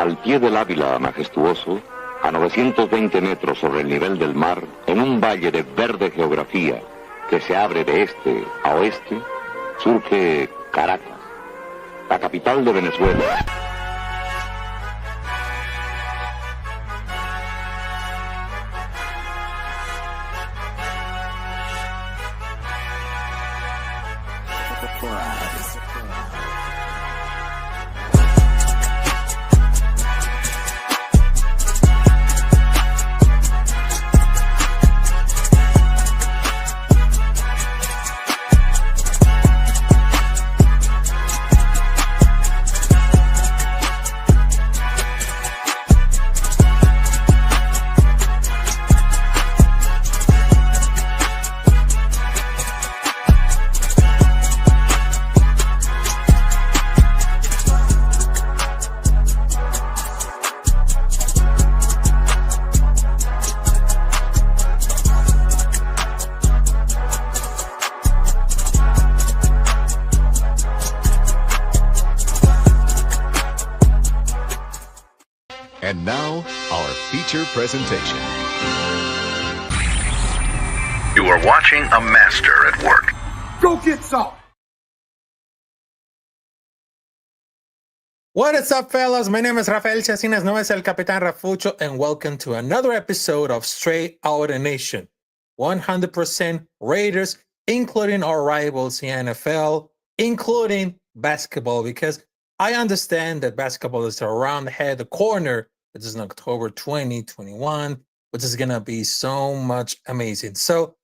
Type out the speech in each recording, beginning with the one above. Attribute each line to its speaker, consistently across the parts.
Speaker 1: Al pie del Ávila majestuoso, a 920 metros sobre el nivel del mar, en un valle de verde geografía que se abre de este a oeste, surge Caracas, la capital de Venezuela.
Speaker 2: And now, our feature presentation.
Speaker 3: You are watching a master at work.
Speaker 4: Go get some!
Speaker 5: What is up, fellas? My name is Rafael Chasinas, no es el Capitán Rafucho, and welcome to another episode of Straight Outta Nation. 100% Raiders, including our rivals in NFL, including basketball, because I understand that basketball is around the corner. It is in October 2021, which is going to be so much amazing. So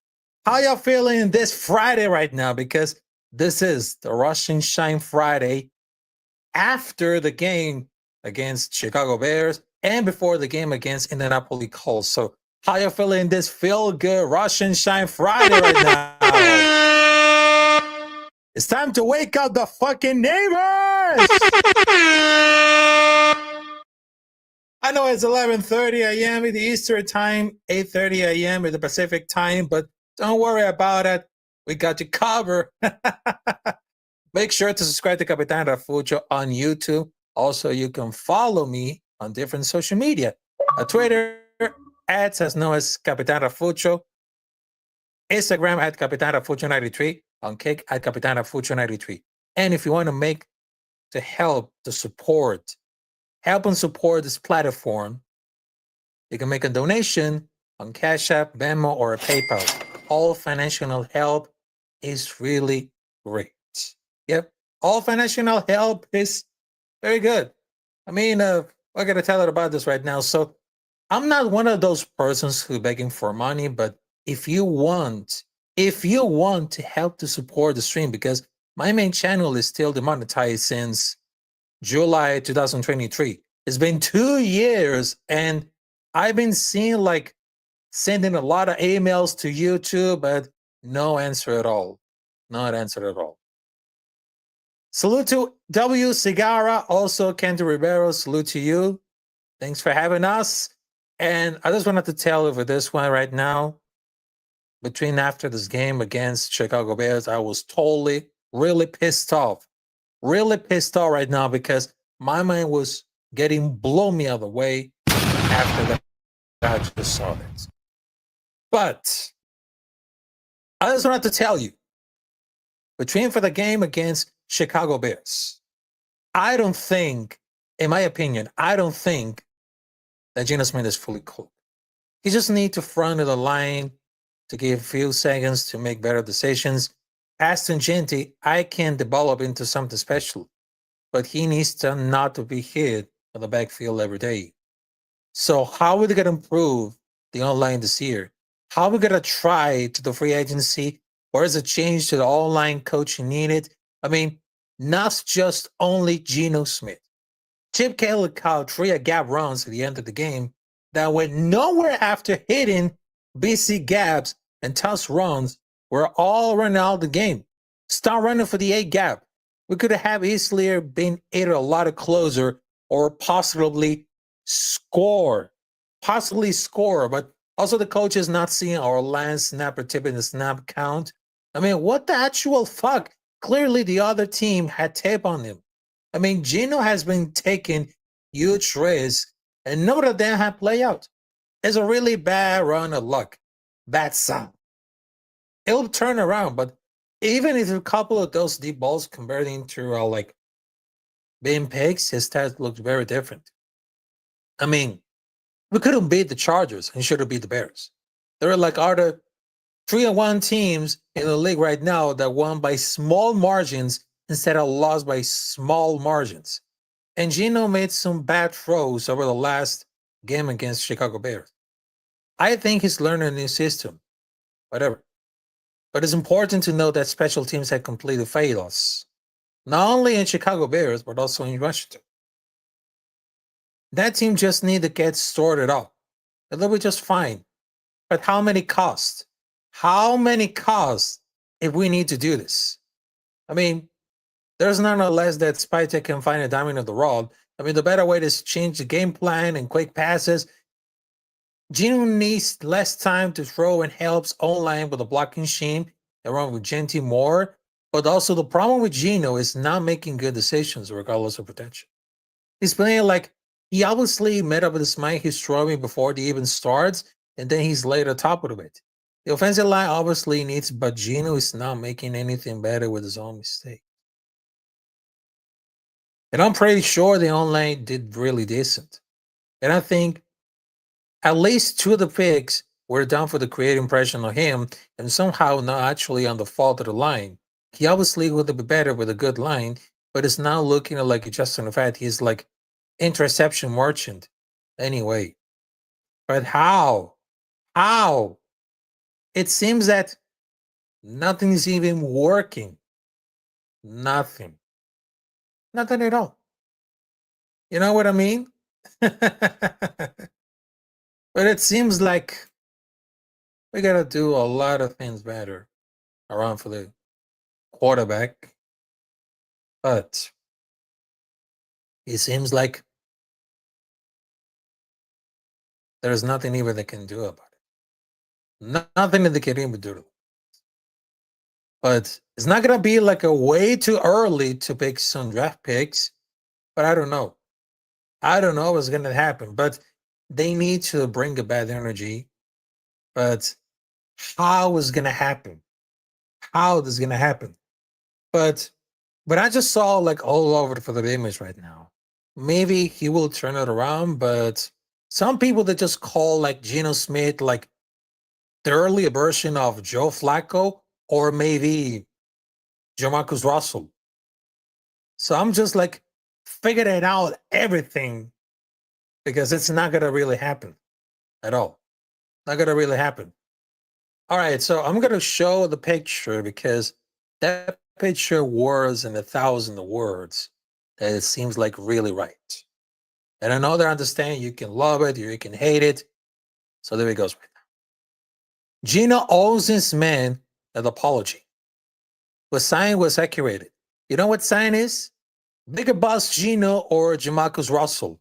Speaker 5: how y'all feeling this Friday right now? Because this is the Rush and Shine Friday after the game against Chicago Bears and before the game against Indianapolis Colts. So how y'all feeling this feel-good Rush and Shine Friday right now? It's time to wake up the fucking neighbors! I know it's 11:30 a.m. in the Eastern time, 8:30 a.m. in the Pacific time, but don't worry about it. We got you covered. Make sure to subscribe to Capitán Rafucho on YouTube. Also, you can follow me on different social media. On Twitter, as known as Capitán Rafucho. Instagram at Capitán Rafucho93. On Kick at Capitán Rafucho93. And if you want to help and support this platform, you can make a donation on Cash App, Venmo, or PayPal. All financial help is really great. Yep, all financial help is very good. I mean, I got to tell you about this right now. So I'm not one of those persons who begging for money, but if you want to help to support the stream, because my main channel is still demonetized since July 2023. It's been 2 years, and I've been sending a lot of emails to YouTube, but no answer at all. Not answer at all. Salute to W. Cigara, also Candy Rivero, salute to you. Thanks for having us. And I just wanted to tell you for this one right now, after this game against Chicago Bears, I was really pissed off. Really pissed off right now because my mind was getting blown me out of the way after that. I just saw this. But I just wanted to tell you, for the game against Chicago Bears, I don't think, in my opinion, that Geno Smith is fully cooked. He just needs to front of the line to give a few seconds to make better decisions. Aston Genty, I can develop into something special, but he needs to not to be hit on the backfield every day. So how are we going to improve the online this year? How are we going to try to the free agency? Or is a change to the online coaching needed? I mean, not just only Geno Smith. Chip Kelly caught 3 gap runs at the end of the game that went nowhere after hitting BC gaps and toss runs were all running out of the game. Start running for the 8 gap. We could have easily been either a lot closer or possibly score. But also the coach is not seeing our last snapper tip in the snap count. I mean, what the actual fuck? Clearly the other team had tape on him. I mean, Geno has been taking huge risk, and none of them have play out. It's a really bad run of luck. Bad sound. It'll turn around, but even if a couple of those deep balls convert into like being picks, his stats look very different. I mean, we couldn't beat the Chargers and should have beat the Bears. There are like other 3-1 teams in the league right now that won by small margins instead of lost by small margins. And Gino made some bad throws over the last game against Chicago Bears. I think he's learning a new system. Whatever. But it's important to note that special teams had completely failed us. Not only in Chicago Bears, but also in Washington. That team just need to get sorted out. It'll be just fine. But how many cost? How many cost if we need to do this? I mean, there's none less that Spytek can find a diamond in the rough. I mean, the better way is change the game plan and quick passes. Gino needs less time to throw and helps online with the blocking scheme around with Genty more. But also the problem with Gino is not making good decisions regardless of potential. He's playing like he obviously made up his mind he's throwing before the even starts, and then he's laid on top of it. The offensive line obviously needs, but Gino is not making anything better with his own mistake. And I'm pretty sure the online did really decent. And I think at least 2 of the picks were done for the creative impression of him and somehow not actually on the fault of the line. He obviously would be better with a good line, but it's now looking like just in the fact he's like interception merchant anyway. But how? How? It seems that nothing's even working. Nothing. Nothing at all. You know what I mean? But it seems like we got to do a lot of things better around for the quarterback. But it seems like there's nothing even they can do about it. Nothing that they can even do. But it's not going to be like a way too early to pick some draft picks. But I don't know. I don't know what's going to happen. But they need to bring a bad energy. But how is going to happen? How is going to happen? But I just saw like all over for the image right now. Maybe he will turn it around, but some people that just call like Geno Smith like the early version of Joe Flacco or maybe Jamarcus Russell. So I'm just like figuring out everything because it's not gonna really happen at all. Not gonna really happen. All right, so I'm gonna show the picture because that picture words in 1,000 words that it seems like really right. And I know that I understand you can love it, you can hate it. So there it goes right now. Gino owes this man an apology. The sign was accurate. You know what sign is? Bigger Boss Gino or Jamarcus Russell.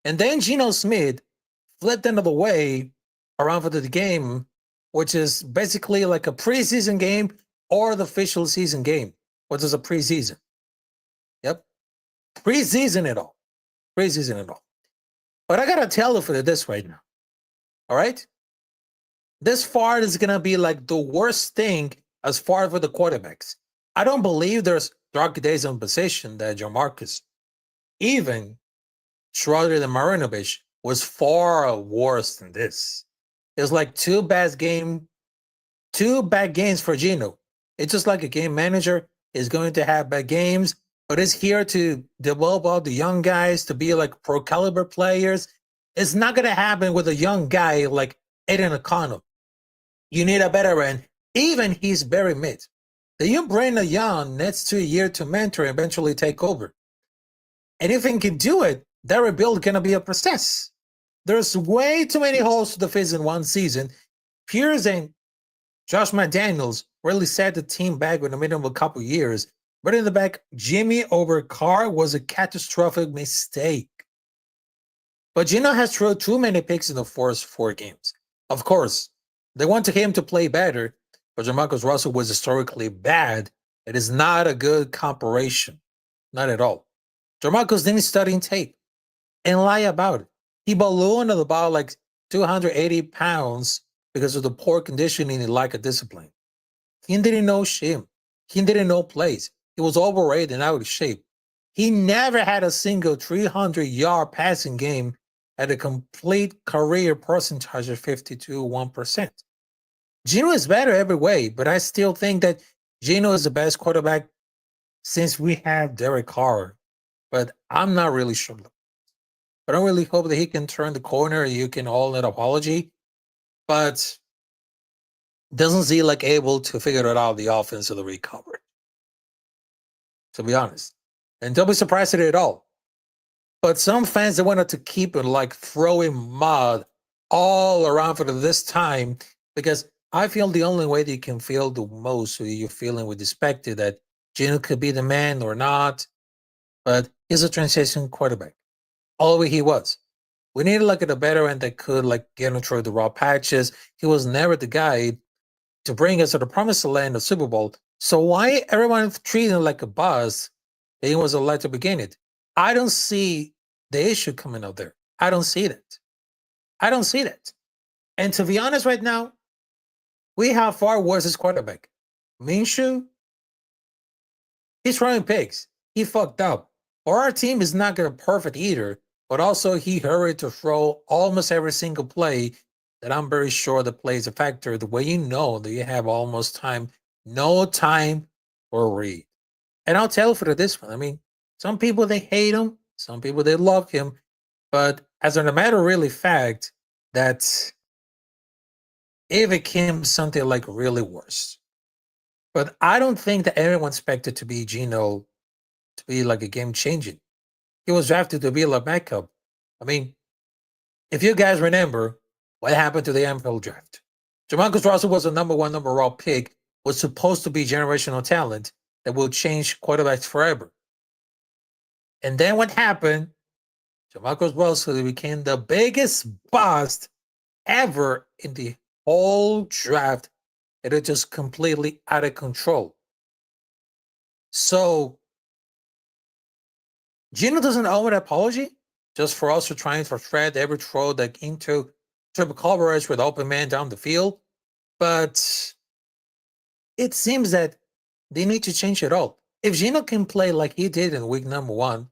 Speaker 5: And then Geno Smith flipped another way around for the game, which is basically like a preseason game or the official season game, which is a preseason. Yep. Preseason it all. Preseason it all. But I got to tell you for this right now. All right? This far is going to be like the worst thing as far for the quarterbacks. I don't believe there's dark days on position that Jamarcus, even Schroeder than Marinovich, was far worse than this. It's like two bad games for Gino. It's just like a game manager is going to have bad games, but it's here to develop all the young guys to be like pro caliber players. It's not going to happen with a young guy like Aiden O'Connell. You need a veteran. Even he's very mid. Then you bring a young next to a year to mentor and eventually take over. And if he can do it, that rebuild going to be a process. There's way too many holes to fix in one season. Pierce and Josh McDaniels really set the team back in the middle of a couple years. But in the back, Jimmy over Carr was a catastrophic mistake. But Gino has thrown too many picks in the first 4 games. Of course, they wanted him to play better, but Jamarcus Russell was historically bad. It is not a good comparison. Not at all. Jamarcus didn't study tape. and lie about it. He ballooned about like 280 pounds because of the poor conditioning and lack of discipline. He didn't know shit. He didn't know plays. He was overrated and out of shape. He never had a single 300-yard passing game at a complete career percentage of 52.1%. Geno is better every way, but I still think that Geno is the best quarterback since we have Derek Carr. But I'm not really sure. I don't really hope that he can turn the corner. You can all an apology, but doesn't seem like able to figure it out the offense of the recovery, to be honest. And don't be surprised at it at all. But some fans, they wanted to keep it like throwing mud all around for this time, because I feel the only way that you can feel the most, you're feeling with respect to that Geno could be the man or not, but he's a transition quarterback. All the way he was. We needed like a veteran that could like get him through the raw patches. He was never the guy to bring us to the promised land of Super Bowl. So why everyone treating him like a buzz? He was elected to begin it. I don't see the issue coming out there. I don't see that. I don't see that. And to be honest, right now, we have far worse as quarterback. Minshew, he's throwing picks. He fucked up. Or our team is not going to perfect either, but also he hurried to throw almost every single play that I'm very sure that plays a factor. The way you know that you have almost time, no time for read. And I'll tell you for this one. I mean, some people, they hate him. Some people, they love him. But as a matter of really fact, that it became something like really worse. But I don't think that everyone expected to be Geno to be like a game changing. He was drafted to be like backup. I mean, if you guys remember what happened to the NFL draft, Jamarcus Russell was a number one overall pick, was supposed to be generational talent that will change quarterbacks forever. And then what happened? Jamarcus Russell became the biggest bust ever in the whole draft. It is just completely out of control. So Geno doesn't owe an apology just for also trying to thread every throw that into triple coverage with open man down the field. But it seems that they need to change it all. If Geno can play like he did in week number one,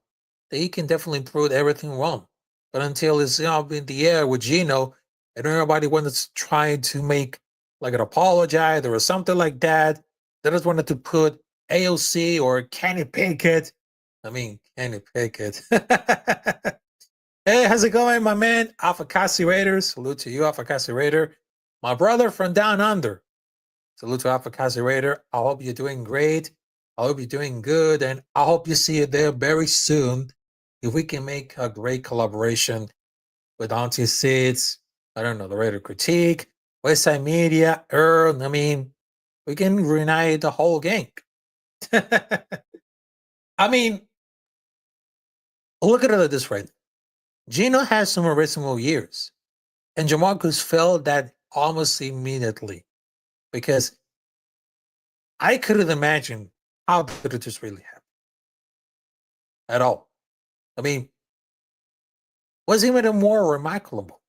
Speaker 5: then he can definitely prove everything wrong. But until it's up in the air with Geno, and everybody wants to try to make like an apologize or something like that, they just wanted to put AOC or Kenny Pickett. I mean, Kenny Pickett. Hey, how's it going, my man? Alpha Kasi Raiders. Salute to you, Alpha Kasi Raider. My brother from down under. Salute to Alpha Kasi Raider. I hope you're doing great. I hope you're doing good. And I hope you see you there very soon. If we can make a great collaboration with Auntie Seeds, I don't know, the Raider Critique, Westside Media, Earl. I mean, we can reunite the whole gang. I mean, look at it this way. Geno has some reasonable years, and Jamarcus felt that almost immediately, because I couldn't imagine how did it just really happen at all. I mean, what's even more remarkable?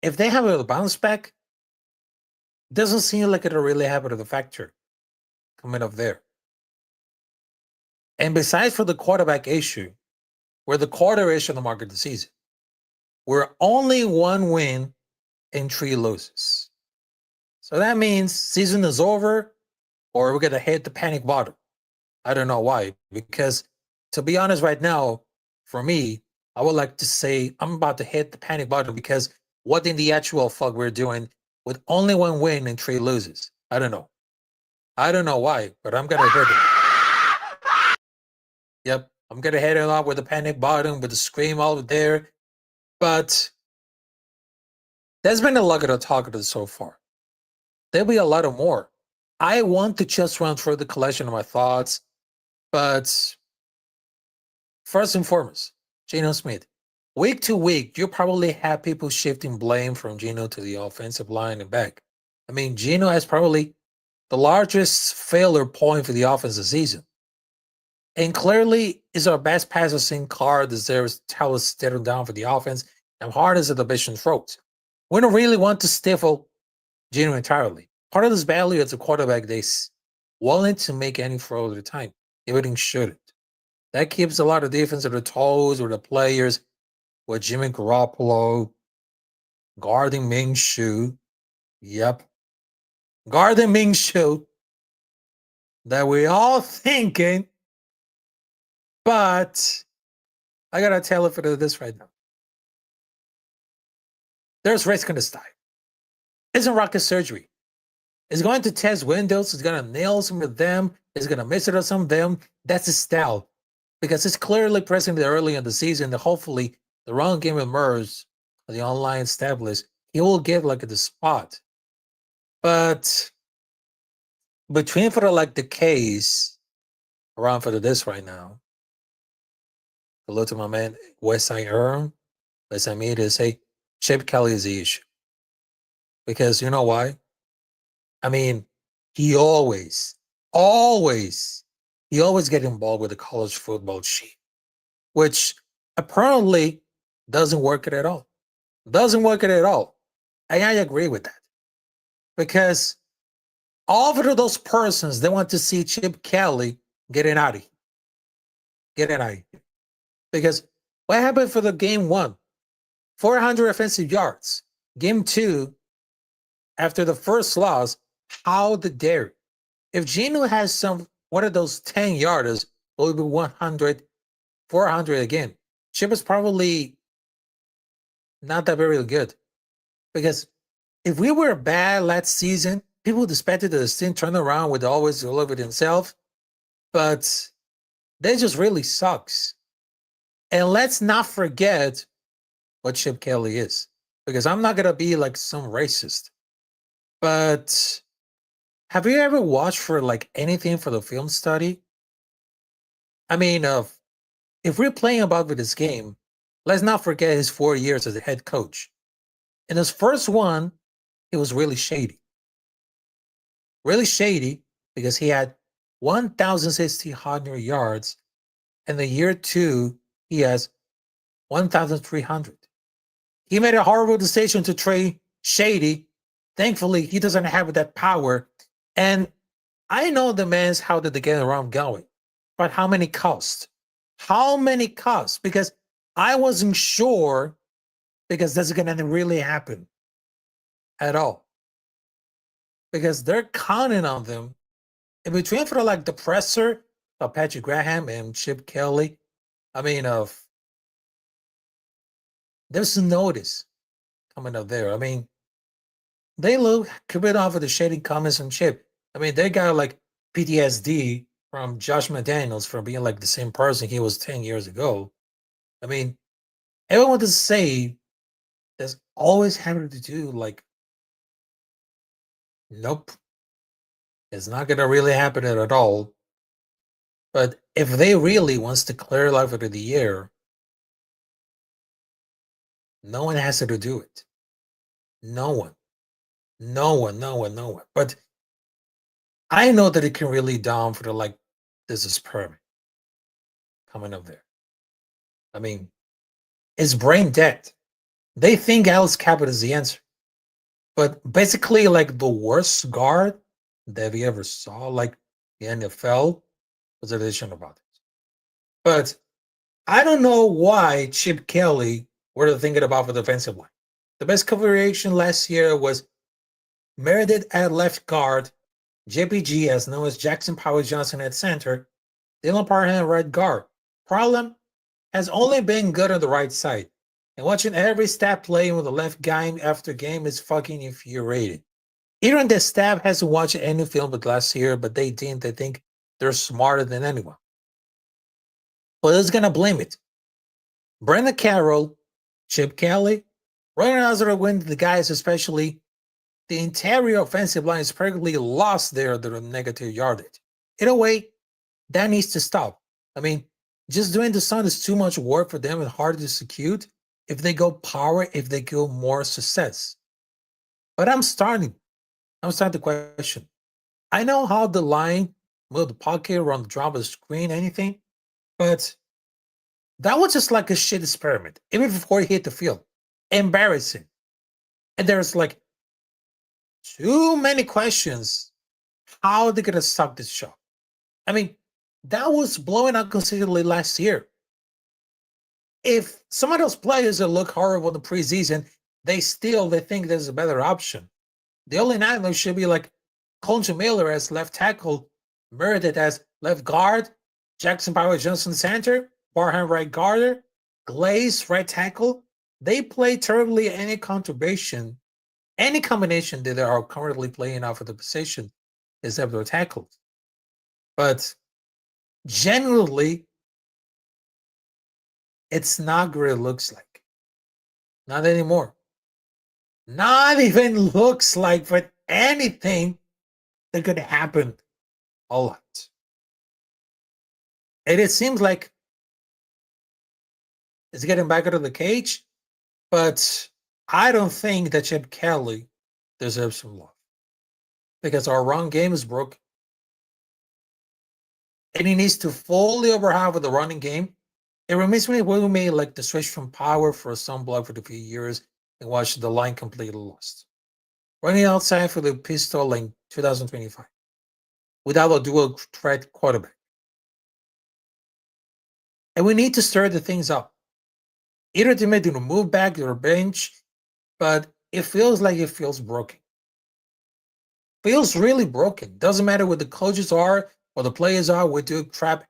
Speaker 5: If they have a bounce back, it doesn't seem like it'll really happen to the factor coming up there. And besides for the quarterback issue, we're the quarter issue in the market this season. We're only 1 win and 3 losses. So that means season is over, or we're going to hit the panic bottom. I don't know why. Because to be honest right now, for me, I would like to say I'm about to hit the panic bottom, because what in the actual fuck we're doing with only 1 win and 3 losses? I don't know. I don't know why, but I'm going to hit it. Yep. I'm going to head it off with the panic bottom, with the scream all there. But there's been a lot of talk of this so far. There'll be a lot of more. I want to just run through the collection of my thoughts. But first and foremost, Geno Smith. Week to week, you probably have people shifting blame from Geno to the offensive line and back. I mean, Geno has probably the largest failure point for the offensive season. And clearly, is our best passer in car deserves Tallis stepping down for the offense and hard as a division throat. We don't really want to stifle Gino entirely. Part of this value as a quarterback, they willing to make any throw at a time. Everything shouldn't. That keeps a lot of defense at the toes or the players with Jimmy Garoppolo guarding Minshew. Yep. Guarding Minshew. That we all thinking. But I gotta tell you for this right now. There's risk in this time. Isn't rocket surgery. It's going to test windows. It's going to nail some of them. It's going to miss it on some of them. That's his style. Because it's clearly present early in the season that hopefully the wrong game emerges, the online established, he will get like the spot. But between for the case around for this right now, hello to my man Westside Earn. Westside Media say Chip Kelly is the issue. Because you know why? I mean, he always get involved with the college football sheet, which apparently doesn't work it at all. Doesn't work it at all. And I agree with that. Because all of those persons, they want to see Chip Kelly getting out of here. Getting out of here. Because what happened for the game one? 400 offensive yards. Game two, after the first loss, how dare you? If Geno has one of those 10 yarders, it will be 100, 400 again. Chip is probably not that very good. Because if we were bad last season, people expected the team turn around with always deliver themselves. But they just really sucks. And let's not forget what Chip Kelly is. Because I'm not going to be like some racist. But have you ever watched for anything for the film study? I mean, if we're playing about with this game, let's not forget his 4 years as a head coach. In his first one, it was really shady. Really shady because he had 1,600 yards. And the year two, he has 1,300. He made a horrible decision to trade Shady. Thankfully, he doesn't have that power. And I know the man's how did they get around going. But how many cost? How many cost? Because I wasn't sure because that's going to really happen at all. Because they're counting on them. In between for the presser of Patrick Graham and Chip Kelly, I mean, there's a notice coming up there. I mean, they look a bit off of the shady comments on Chip. I mean, they got PTSD from Josh McDaniels from being the same person he was 10 years ago. I mean, everyone to say there's always having to do nope. It's not going to really happen at all. But if they really wants to clear life of the year, no one has to do it. No one. But I know that it can really down for this is permit coming up there. I mean, it's brain dead. They think Alex Caput is the answer. But basically, the worst guard that we ever saw, the NFL, was a decision about it. But I don't know why Chip Kelly were thinking about for the defensive line. The best configuration last year was Meredith at left guard, JPG as known as Jackson Powers Johnson at center, Dylan Parham at right guard. Problem has only been good on the right side. And watching every staff playing with the left guy after game is fucking infuriating. Even the staff hasn't watched any film but last year, but they think they're smarter than anyone. But who's gonna blame it? Brandon Carroll, Chip Kelly, Ryan Nazar win the guys, especially the interior offensive line is practically lost there to the negative yardage. In a way, that needs to stop. I mean, just doing the sun is too much work for them and hard to execute. If they go power, if they go more success. But I'm starting to question. I know how the line move the pocket, run the drop of the screen, anything. But that was just like a shit experiment, even before he hit the field. Embarrassing. And there's like too many questions. How are they gonna suck this shot? I mean, that was blowing out considerably last year. If some of those players that look horrible in the preseason, they think there's a better option. The only nightmare should be like Colton Miller as left tackle, Meredith as left guard, Jackson Power Johnson center, Barham right guarder, Glaze right tackle. They play terribly any combination that they are currently playing off of the position except their tackles. But generally, it's not what it looks like. Not anymore. Not even looks like, but anything that could happen a lot. And it seems like it's getting back into the cage, but I don't think that Chip Kelly deserves some love. Because our run game is broken. And he needs to fully overhaul with the running game. It reminds me of when we made like the switch from power for a sun block for a few years and watched the line completely lost. Running outside for the pistol in 2025 without a dual threat quarterback. And we need to stir the things up. Either they may do a move back to the bench, but it feels broken. Feels really broken. Doesn't matter what the coaches are or the players are, we do trap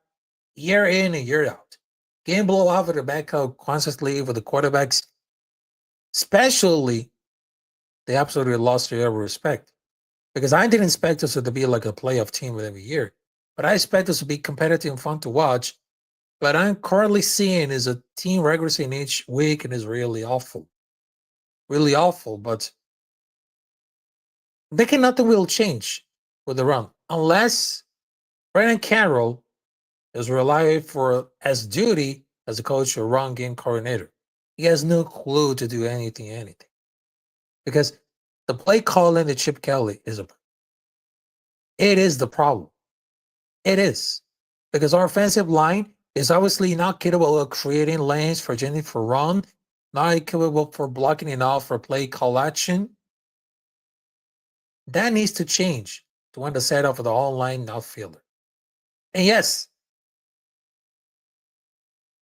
Speaker 5: year in and year out. Game blow out of the back out constantly with the quarterbacks, especially they absolutely lost their respect. Because I didn't expect us to be like a playoff team every year, but I expect us to be competitive and fun to watch. But I'm currently seeing is a team regressing each week and is really awful. Really awful, but nothing will change with the run unless Brandon Carroll is relied for as duty as a coach or run game coordinator. He has no clue to do anything. Because the play calling to Chip Kelly is the problem. It is. Because our offensive line is obviously not capable of creating lanes for Jenny for run, not capable for blocking enough for play call action. That needs to change to want the setup for the online outfielder. And yes,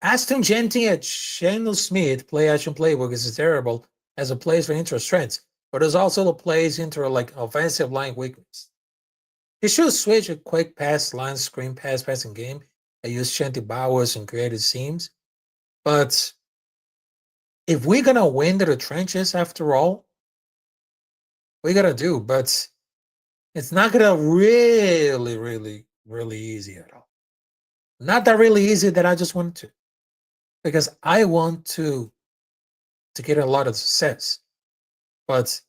Speaker 5: Aston Genty and Chandler Smith play action playbook is terrible as a plays for interest strengths, but there's also the plays into like offensive line weakness. He should switch a quick pass line screen passing game and use Shanty Bowers and creative seams. But if we're gonna win to the trenches after all, we gotta do, but it's not gonna really easy at all. Not that really easy that I just want to. Because I want to get a lot of success. But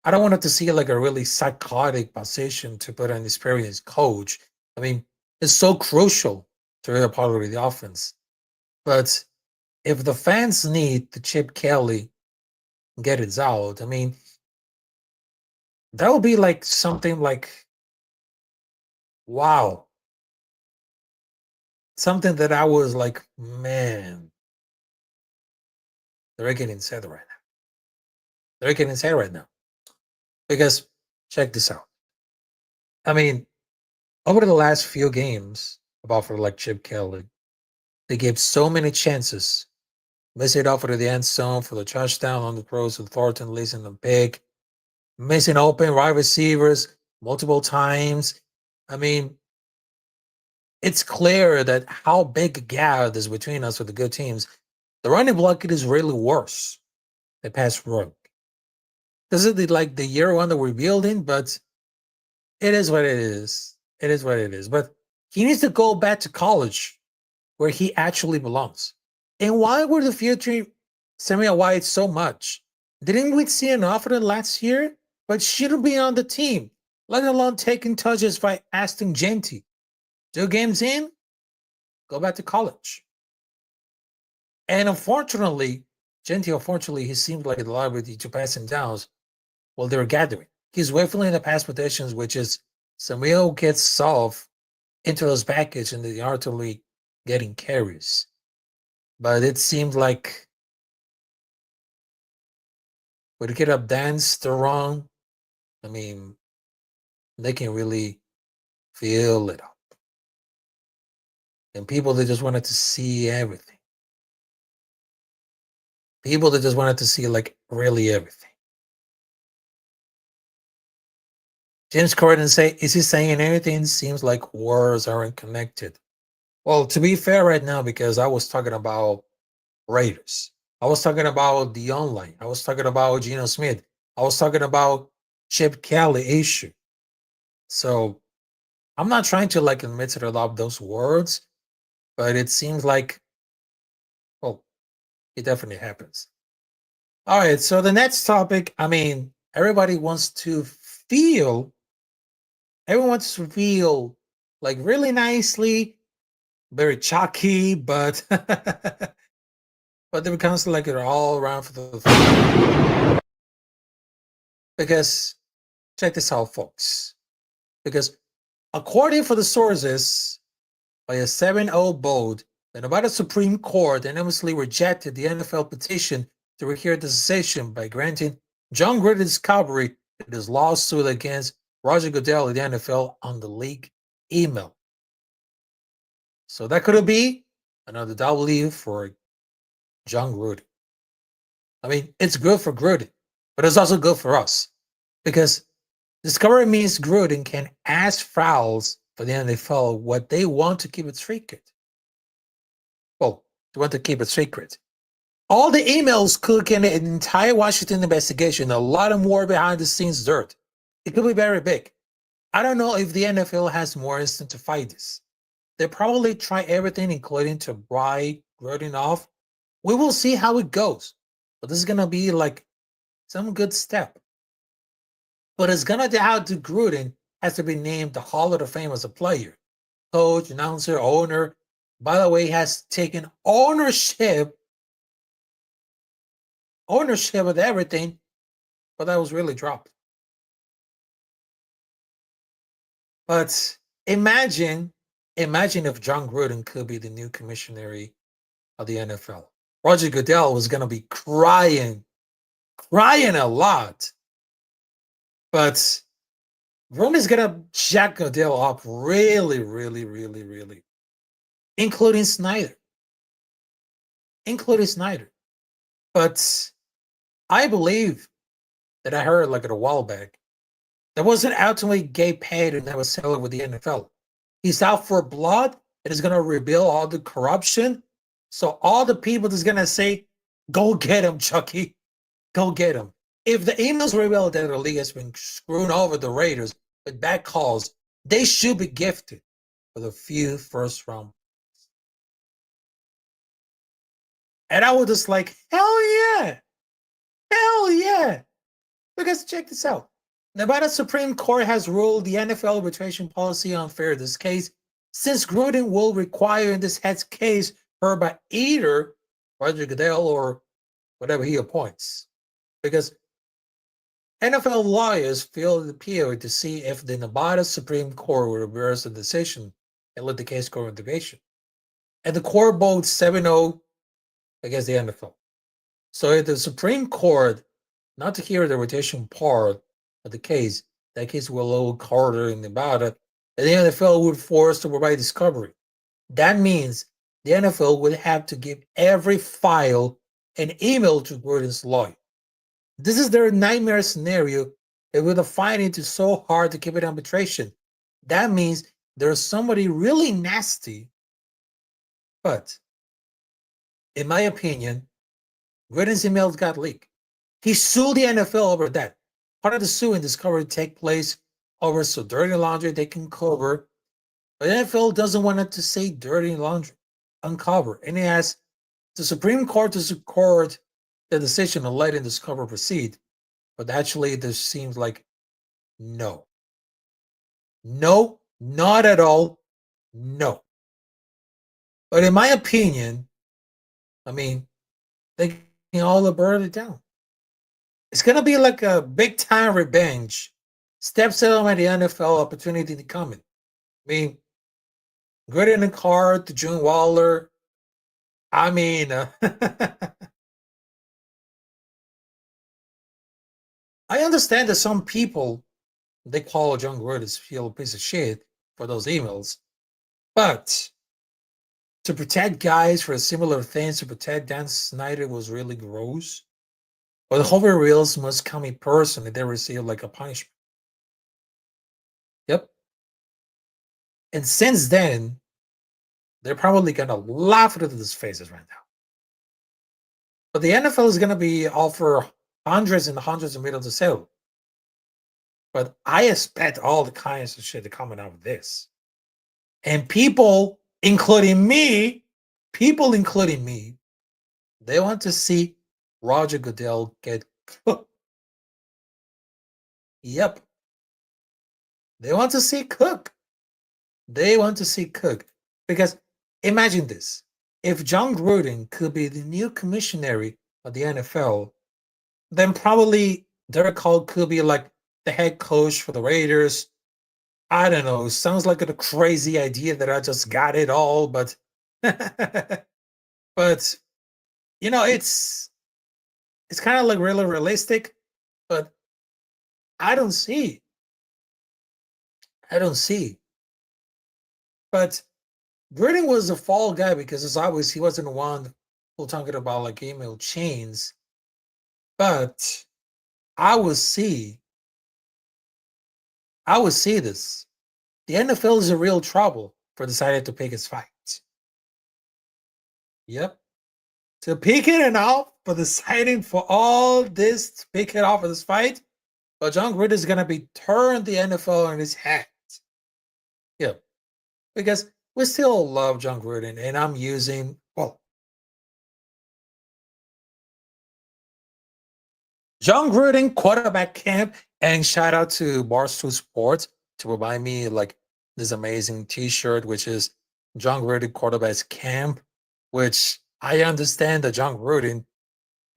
Speaker 5: I don't want it to see like a really psychotic position to put an experienced coach. I mean, it's so crucial to be a part of the offense. But if the fans need to Chip Kelly get it out, I mean, that would be like something like, wow. Something that I was like, man, they're getting sad right now. They're getting sad right now. Because check this out. I mean, over the last few games about for like Chip Kelly, they gave so many chances. Miss it off to the end zone for the touchdown on the throws of Thornton, losing the pick. Missing open wide receivers multiple times. I mean, it's clear that how big a gap is between us with the good teams. The running block is really worse than pass rush. This is like the year one that we're building, but it is what it is. It is what it is. But he needs to go back to college where he actually belongs. And why were the future Samuel White so much? Didn't we see an offer last year? But shouldn't be on the team, let alone taking touches by Aston Genty. 2 games in, go back to college. And unfortunately, Genty, he seemed like a liability to passing downs while they were gathering. He's waffling in the pass protections, which is Samuel gets solved into those package and the artillery getting carries. But it seemed like when the kid have danced wrong, I mean, they can really feel it up. And people that just wanted to see everything. People that just wanted to see like really everything. James Corden say, is he saying anything? Seems like words aren't connected. Well, to be fair right now, because I was talking about Raiders. I was talking about the online. I was talking about Geno Smith. I was talking about Chip Kelly issue. So I'm not trying to like admit to love those words, but it seems like, well, it definitely happens. All right, so the next topic, I mean, everybody wants to feel, everyone wants to feel like really nicely, very chalky, but but it becomes like they're all around for the because check this out, folks. Because according for the sources, by a 7-0 vote, the Nevada Supreme Court unanimously rejected the NFL petition to rehear the decision by granting John Gruden discovery in his lawsuit against Roger Goodell of the NFL on the league email. So that could be another W for John Gruden. I mean, it's good for Gruden, but it's also good for us because discovery means Gruden can ask fouls for the NFL what they want to keep it secret. Well, they want to keep it secret. All the emails could in the entire Washington investigation, a lot of more behind the scenes dirt. It could be very big. I don't know if the NFL has more instinct to fight this. They probably try everything, including to bribe Gruden off. We will see how it goes. But this is going to be like some good step. But it's going to how to Gruden has to be named the Hall of Fame as a player, coach, announcer, owner. By the way, has taken ownership of everything, but that was really dropped. But imagine if John Gruden could be the new commissioner of the NFL. Roger Goodell was going to be crying a lot. But Gruden's going to jack Goodell up really, really, really, really. Including Snyder. But I believe that I heard like a while back, that wasn't ultimately get paid and that was selling with the NFL. He's out for blood and is going to reveal all the corruption. So all the people that's going to say, go get him, Chucky. Go get him. If the emails reveal that the league has been screwing over the Raiders with bad calls, they should be gifted with a few first round. And I was just like, hell yeah. Hell yeah. Because check this out. Nevada Supreme Court has ruled the NFL arbitration policy unfair in this case, since Gruden will require in this head's case heard by either Roger Goodell or whatever he appoints. Because NFL lawyers feel the appeal to see if the Nevada Supreme Court will reverse the decision and let the case go into litigation. And the court votes 7-0 against the NFL. So if the Supreme Court not to hear the rotation part of the case, that case will load Carter in Nevada, and the NFL would force to provide discovery. That means the NFL would have to give every file and email to Gruden's lawyer. This is their nightmare scenario, and with the fighting is so hard to keep it arbitration. That means there's somebody really nasty. But in my opinion, Gruden's emails got leaked. He sued the NFL over that. Part of the suing and discovery take place over so dirty laundry they can cover. But the NFL doesn't want it to say dirty laundry, uncover. And it has the Supreme Court to support the decision of letting discover proceed. But actually, this seems like no. No, not at all. No. But in my opinion, I mean, they can all burn it down. It's going to be like a big time revenge. Step settlement, the NFL opportunity to come in. I mean, Gruden and Carr to June Waller. I mean, I understand that some people, they call John Gruden a piece of shit for those emails, but to protect guys for similar things, to protect Dan Snyder was really gross. But the Hover Reels must come in person and they receive like a punishment. Yep. And since then, they're probably gonna laugh into these faces right now. But the NFL is gonna be offer hundreds and hundreds of millions of sales. But I expect all the kinds of shit to coming out of this. And people, including me, they want to see Roger Goodell get cooked. Yep. They want to see Cook. They want to see Cook. Because imagine this. If John Gruden could be the new commissioner of the NFL, then probably Derek Carr could be like the head coach for the Raiders. I don't know. Sounds like a crazy idea that I just got it all, but but you know, it's kind of like really realistic, but I don't see. I don't see. But Gruden was a fall guy because as always he wasn't the one who talking about like email chains. But I would see this. The NFL is in real trouble for deciding to pick its fights. Yep. To pick it off for deciding for all this to pick it off of this fight. But John Gruden is gonna be turned the NFL on his head. Yep. Because we still love John Gruden, and I'm using John Gruden quarterback camp, and shout out to Barstool Sports to provide me like this amazing T-shirt, which is John Gruden quarterback camp, which I understand that John Gruden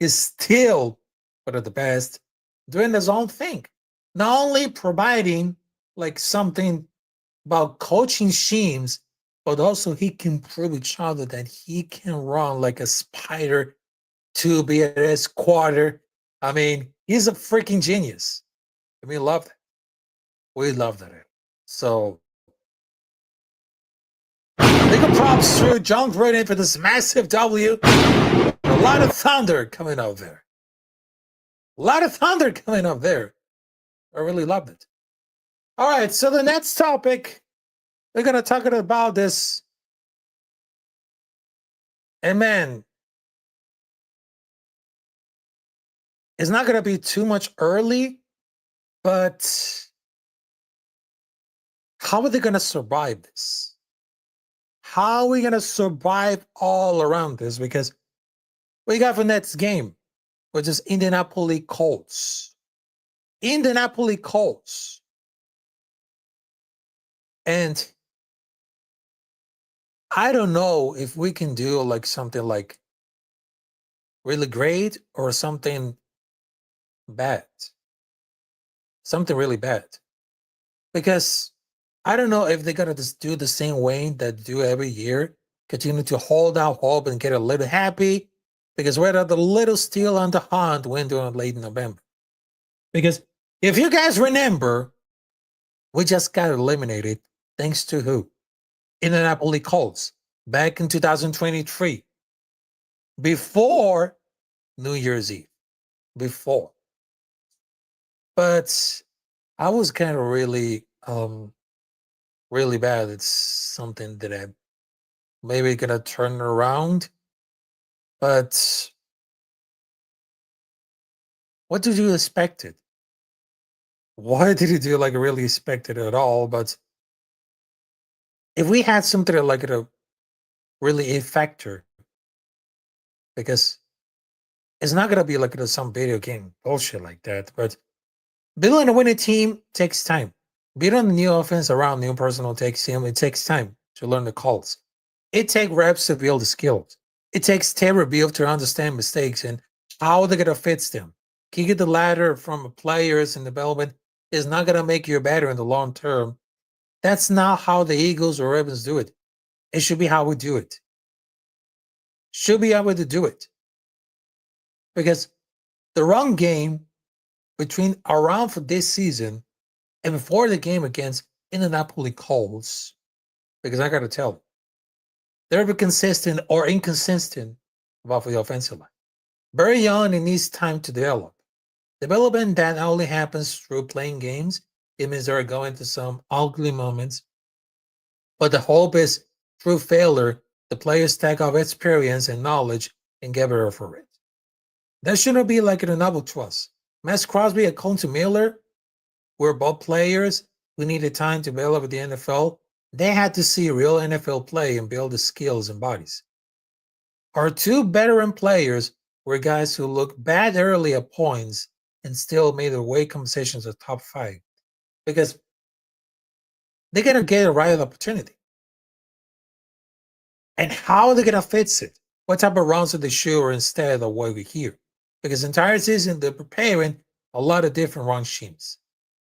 Speaker 5: is still one of the best doing his own thing, not only providing like something about coaching schemes, but also he can prove each other that he can run like a spider to be at his quarter. I mean, he's a freaking genius. And we love that. We love that. So, big props to John Gruden for this massive W. A lot of thunder coming out there. A lot of thunder coming up there. I really loved it. All right, so the next topic, we're going to talk about this. And man, it's not going to be too much early, but how are they going to survive this? How are we going to survive all around this? Because we got the next game, which is Indianapolis Colts. Indianapolis Colts. And I don't know if we can do like something like really great or something bad. Something really bad. Because I don't know if they're going to just do the same way that they do every year, continue to hold out hope and get a little happy, because we're at the little still on the hunt window in late November. Because if you guys remember, we just got eliminated thanks to who? Indianapolis Colts back in 2023, before New Year's Eve. Before. But I was kind of really bad. It's something that I maybe gonna turn around. But what did you expect it? Why did you do like really expect it at all? But if we had something like a really a factor, because it's not gonna be like some video game bullshit like that. But building a winning team takes time. Building a new offense around new personnel takes time. It takes time to learn the calls. It takes reps to build the skills. It takes tape review to understand mistakes and how they're gonna fix them. Kicking the ladder from players and development is not gonna make you better in the long term. That's not how the Eagles or Ravens do it. It should be how we do it. Should be able to do it. Because the run game between around for this season and before the game against Indianapolis Colts, because I got to tell you, they're consistent or inconsistent about the offensive line. Very young and needs time to develop. Development that only happens through playing games. It means they're going to some ugly moments. But the hope is through failure, the players take off experience and knowledge and get better for it. That shouldn't be like in a novel to us. Max Crosby and Colton Miller were both players who needed time to develop at the NFL. They had to see real NFL play and build the skills and bodies. Our two veteran players were guys who looked bad early at points and still made their way conversations at top 5 because they're going to get a right opportunity. And how are they going to fix it? What type of runs are they sure instead of what we hear? Because the entire season, they're preparing a lot of different run schemes.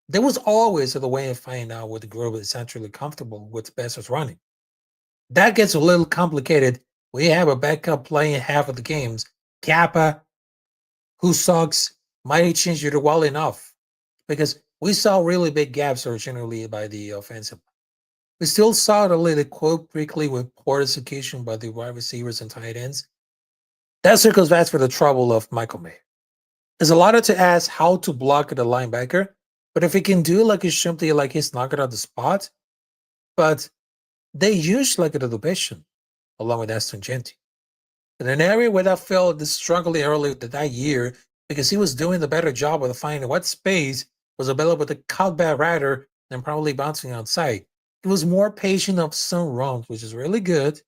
Speaker 5: There was always a way of finding out what the group is actually comfortable with best is running. That gets a little complicated when you have a backup playing half of the games. Kappa, who sucks, might change it well enough because we saw really big gaps originally by the offensive. We still saw it a little quickly with poor execution by the wide receivers and tight ends. That circles back for the trouble of Michael Mayer. There's a lot to ask how to block the linebacker, but if he can do like it's simply like he's knocking out the spot, but they use like a division along with Aston Genty. In an area where that felt struggling early that year because he was doing the better job of finding what space was available to cut back rather than probably bouncing outside. He was more patient of some runs, which is really good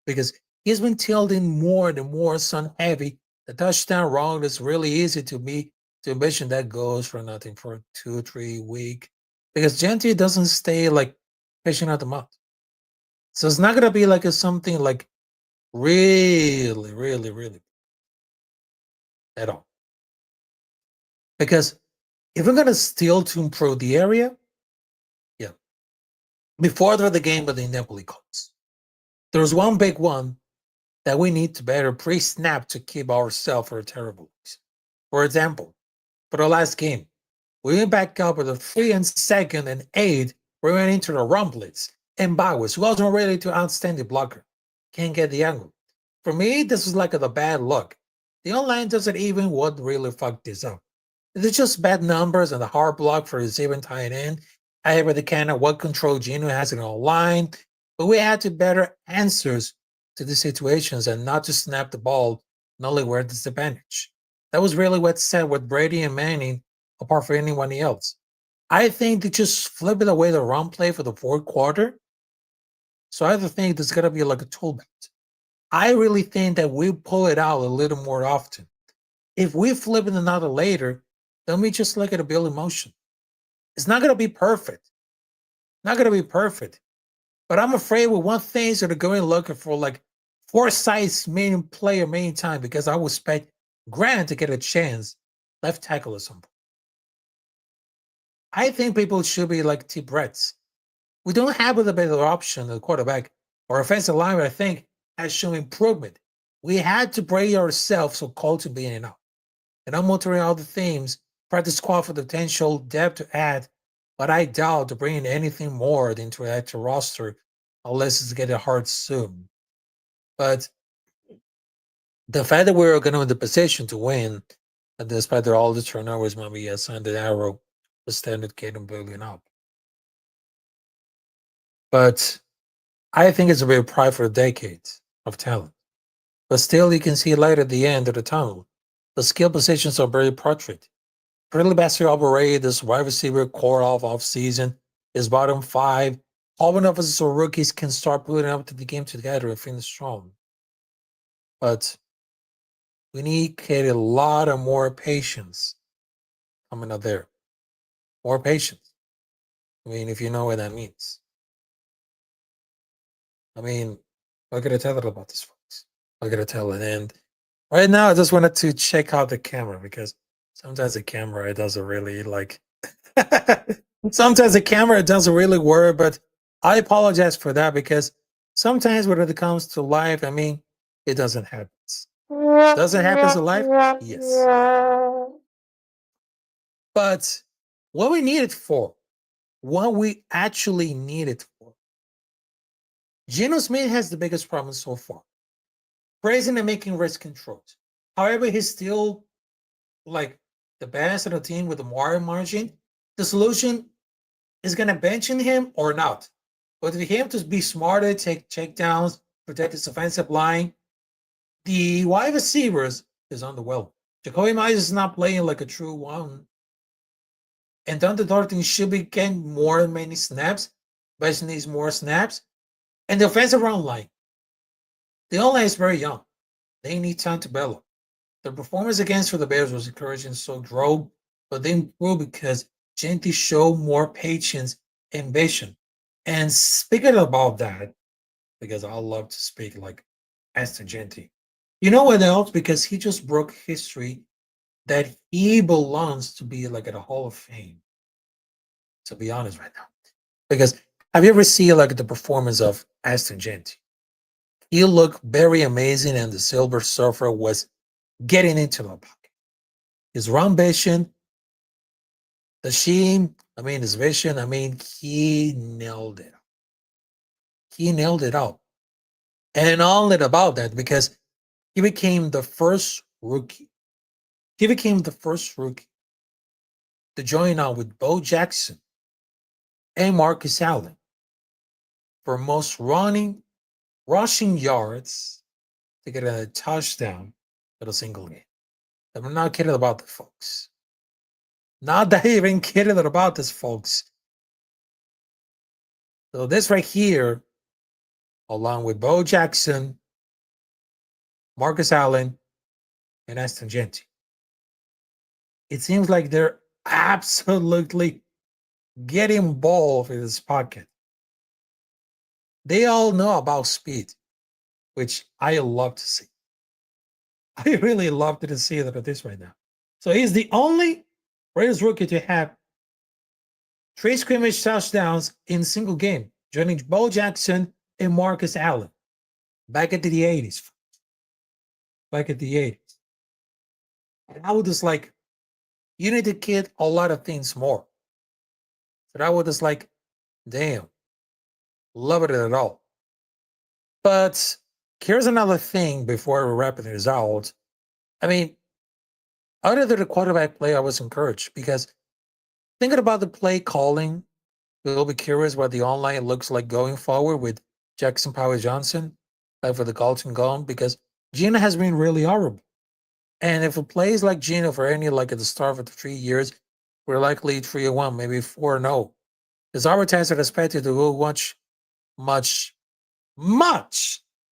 Speaker 5: because he's been tilting more and more sun heavy. The touchdown run is really easy to me to envision that goes for nothing for 2 or 3 weeks because Genty doesn't stay like fishing out the mouth. So it's not going to be like something like really at all. Because if we're going to steal to improve the area, before the game with the Indianapolis Colts, there's one big one that we need to better pre-snap to keep ourselves for a terrible lose. For example, for the last game, we went back up with a 3 and 2nd and 8. We went into the run blitz, and Bowers, who wasn't really too outstanding blocker, can't get the angle. For me, this is like the bad luck. The online doesn't even what really fucked this up. It's just bad numbers and a hard block for receiving tight end. I have the kind of what control Gino has in our line, but we had to better answers to the situations and not to snap the ball, not only where disadvantage. That was really what set with Brady and Manning apart from anyone else. I think they just flip it away the run play for the 4th quarter. So I think there's gonna be like a tool bet. I really think that we pull it out a little more often. If we flip it another later, then we just look at a build emotion. It's not gonna be perfect. Not gonna be perfect. But I'm afraid with one thing that are going looking for like 4 sides main player main time because I would expect Grant to get a chance left tackle or something. I think people should be like T. Bretts. We don't have a better option at quarterback or offensive line, I think, has shown improvement. We had to break ourselves so called to being enough. And I'm monitoring all the themes, practice squad for the potential depth to add, but I doubt to bring in anything more than to add to roster unless it's getting hard soon. But the fact that we're going to be in the position to win, despite all the turnovers, might be a sign that arrow was standard getting building up. But I think it's a real pride for decades of talent. But still, you can see light at the end of the tunnel. The skill positions are very portrait. Really Bastard operated this wide receiver core off season. His bottom 5. All one of us or rookies can start putting up to the game together and finish strong. But we need to get a lot of more patience coming up there. More patience. I mean, if you know what that means. I mean, I gotta tell it about this, folks. I gotta tell it. And right now, I just wanted to check out the camera because sometimes the camera doesn't really like. Sometimes the camera doesn't really work, but I apologize for that because Sometimes when it comes to life, I mean, it doesn't happen. Does it happen in life? Yes. But what we need it for, what we actually need it for, Geno Smith has the biggest problem so far. Praising and making risk controls. However, he's still like the best of the team with the margin. The solution is going to benching him or not. But if him to be smarter, take checkdowns, protect his offensive line, the wide receivers is on the well. Jacoby Myers is not playing like a true one. And Dante Thornton should be getting more many snaps, but he needs more snaps. And the offensive round line. The O-line is very young. They need time to develop. The performance against for the Bears was encouraging, so drove, but they improved because Genty showed more patience and vision. And speaking about that, because I love to speak like Aston Genty. You know what else? Because he just broke history that he belongs to be like at a Hall of Fame. To be honest, right now, because have you ever seen like the performance of Aston Genty? He looked very amazing, and the Silver Surfer was getting into the pocket. His run vision, the sheen, his vision, he nailed it. He nailed it out. And all it about that because he became the first rookie. He became the first rookie to join out with Bo Jackson and Marcus Allen for most rushing yards to get a touchdown at a single game. I'm not kidding about the folks. Not that even kidding about this, folks. So this right here, along with Bo Jackson, Marcus Allen, and Aston Genty, it seems like they're absolutely getting involved in this pocket. They all know about speed, which I love to see. I really love to see that at this right now. So he's the only Raiders rookie to have 3 scrimmage touchdowns in single game, joining Bo Jackson and Marcus Allen back into the 80s. Back at the 80s. And I would just like, you need to get a lot of things more. So I would just like, damn, love it at all. But here's another thing before we wrap this out. Other than the quarterback play, I was encouraged because thinking about the play calling, we'll be curious what the online looks like going forward with Jackson Power Johnson for the Galton Gone because Gina has been really horrible. And if it plays like Gina for any like at the start of the 3 years, we're likely 3-1, maybe 4-0. Because our test are expected to go much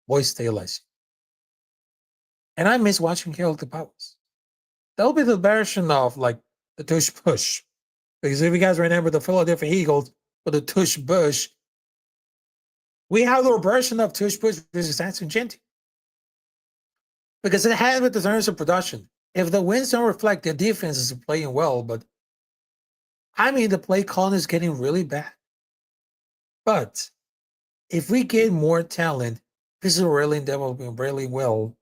Speaker 5: boys stay less. And I miss watching Harold the Powers. That'll be the version of like the tush push. Because if you guys remember the Philadelphia Eagles with the tush push, we have the version of tush push versus Aston Genty. Because it has with the terms of production. If the wins don't reflect, the defense is playing well, but the play calling is getting really bad. But if we get more talent, this is really developing really well.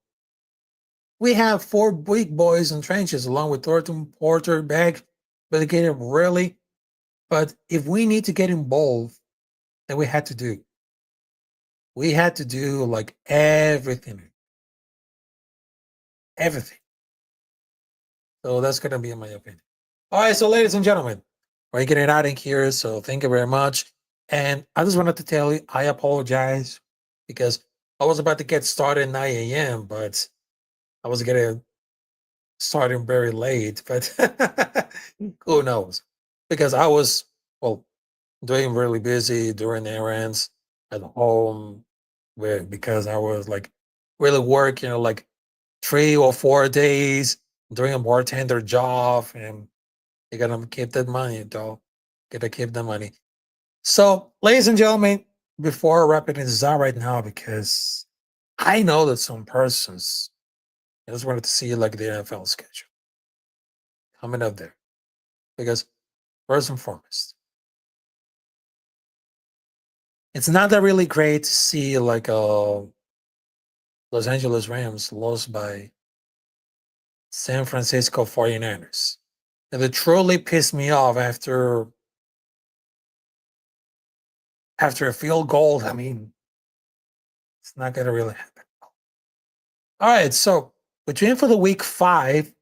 Speaker 5: We have 4 big boys in trenches, along with Thornton, Porter, Beck, but they get it really. But if we need to get involved, then we had to do. We had to do like everything. Everything. So that's going to be in my opinion. All right, so ladies and gentlemen, we're getting out of here. So thank you very much. And I just wanted to tell you, I apologize because I was about to get started at 9 a.m., but I was getting starting very late. But who knows? Because I was, doing really busy during errands at home because I was like really working like 3 or 4 days doing a bartender job, and you gotta keep that money, though. Gotta keep the money. So, ladies and gentlemen, before wrapping this out right now, because I know that some persons I just wanted to see like the NFL schedule coming up there. Because first and foremost, it's not that really great to see like Los Angeles Rams lost by San Francisco 49ers. And it truly pissed me off after a field goal. I mean, it's not going to really happen. All right, so between for the week 5,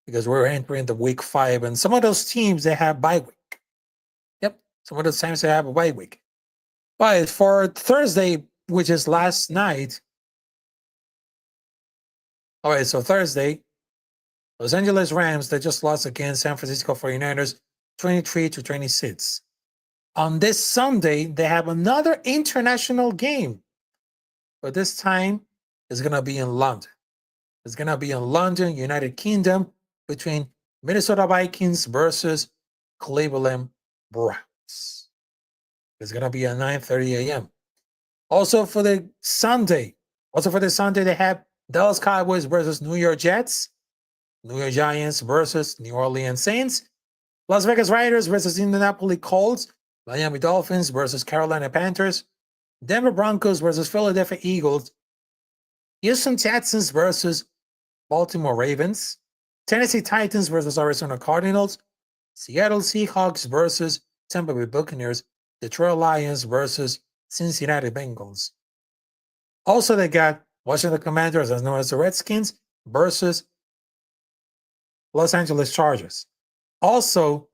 Speaker 5: because we're entering the week 5, and some of those teams, they have bye week. Yep, some of those times they have a bye week. But for Thursday, which is last night, all right, so Thursday, Los Angeles Rams, they just lost against San Francisco 49ers 23-26. On this Sunday, they have another international game. But this time, it's going to be in London. It's going to be in London, United Kingdom, between Minnesota Vikings versus Cleveland Browns. It's going to be at 9:30 a.m. Also for the Sunday, they have Dallas Cowboys versus New York Jets, New York Giants versus New Orleans Saints, Las Vegas Raiders versus Indianapolis Colts, Miami Dolphins versus Carolina Panthers, Denver Broncos versus Philadelphia Eagles, Houston Texans versus Baltimore Ravens, Tennessee Titans versus Arizona Cardinals, Seattle Seahawks versus Tampa Bay Buccaneers, Detroit Lions versus Cincinnati Bengals. Also, they got Washington Commanders, as known as the Redskins, versus Los Angeles Chargers. Also,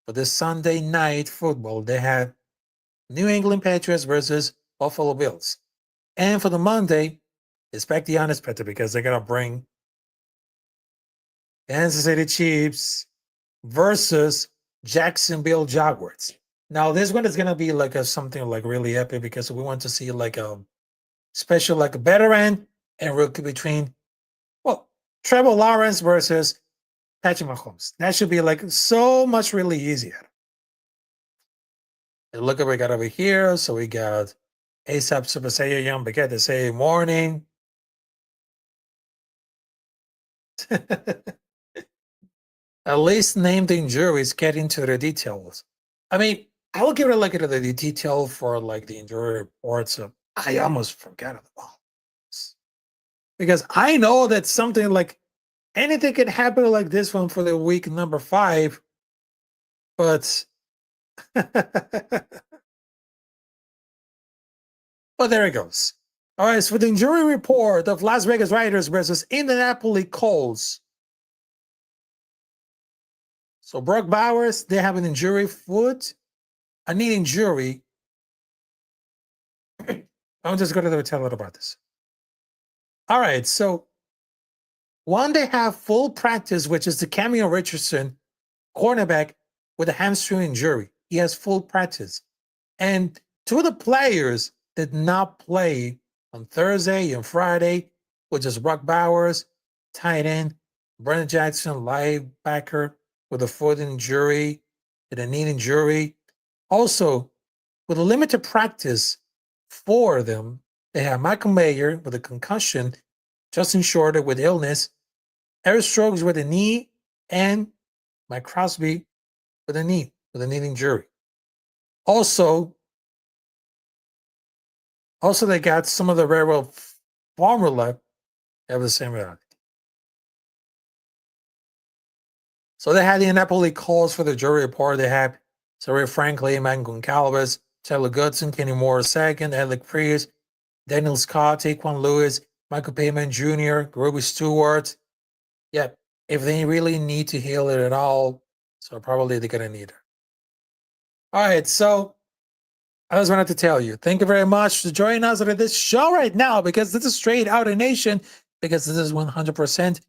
Speaker 5: for this Sunday night football, they have New England Patriots versus Buffalo Bills. And for the Monday, expect the unexpected because they're going to bring Kansas City Chiefs versus Jacksonville Jaguars. Now, this one is going to be like something like really epic because we want to see like a special, like a veteran and rookie between, well, Trevor Lawrence versus Patrick Mahomes. That should be like so much really easier. And look what we got over here. So we got ASAP Super Saiyan Young Beget to say morning. At least name the injuries, get into the details. I mean, I will give it a look at the detail for like the injury reports. I almost forgot about this. Because I know that something like anything could happen like this one for the week number 5. But but there it goes. All right, so for the injury report of Las Vegas Raiders versus Indianapolis Colts. So Brock Bowers, they have an injury foot, a knee injury. I'm just going to tell it about this. All right, so one, they have full practice, which is the Cameo Richardson, cornerback with a hamstring injury. He has full practice. And 2 of the players did not play on Thursday and Friday, which is Brock Bowers, tight end, Brennan Jackson, linebacker, with a foot injury and a knee injury. Also, with a limited practice for them, they have Michael Mayer with a concussion, Justin Shorter with illness, Eric Stokes with a knee, and Mike Crosby with a knee injury. Also, they got some of the railroad formula have the same reality. So they had the Indianapolis Colts for the jury report. They had Terry Franklin, Eman Goncalves, Taylor Goodson, Kenny Moore II, Alec Priest, Daniel Scott, Taquan Lewis, Michael Payman Jr., Groby Stewart. Yeah, if they really need to heal it at all, so probably they're going to need it. All right, so I just wanted to tell you, thank you very much for joining us on this show right now, because this is Straight Outta Nation, because this is 100%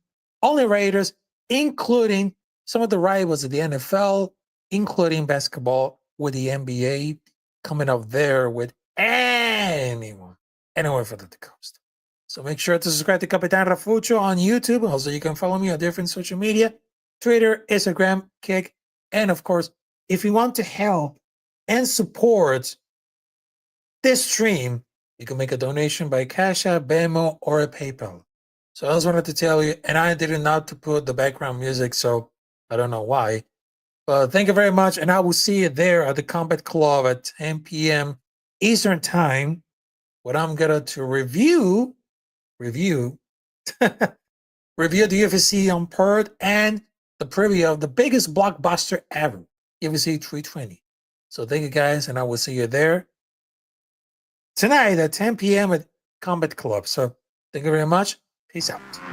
Speaker 5: only Raiders, including some of the rivals of the NFL, including basketball with the NBA coming up there with anyone for the coast. So make sure to subscribe to Capitán Rafucho on YouTube. Also, you can follow me on different social media, Twitter, Instagram, Kick, and of course, if you want to help and support this stream, you can make a donation by Cash App, Venmo, or a PayPal. So I just wanted to tell you, and I did not to put the background music, so I don't know why. But thank you very much, and I will see you there at the Combat Club at 10 p.m. Eastern Time, what I'm going to review review the UFC on Perth and the preview of the biggest blockbuster ever, UFC 320. So thank you guys, and I will see you there tonight at 10 p.m. at Combat Club. So thank you very much. Peace out.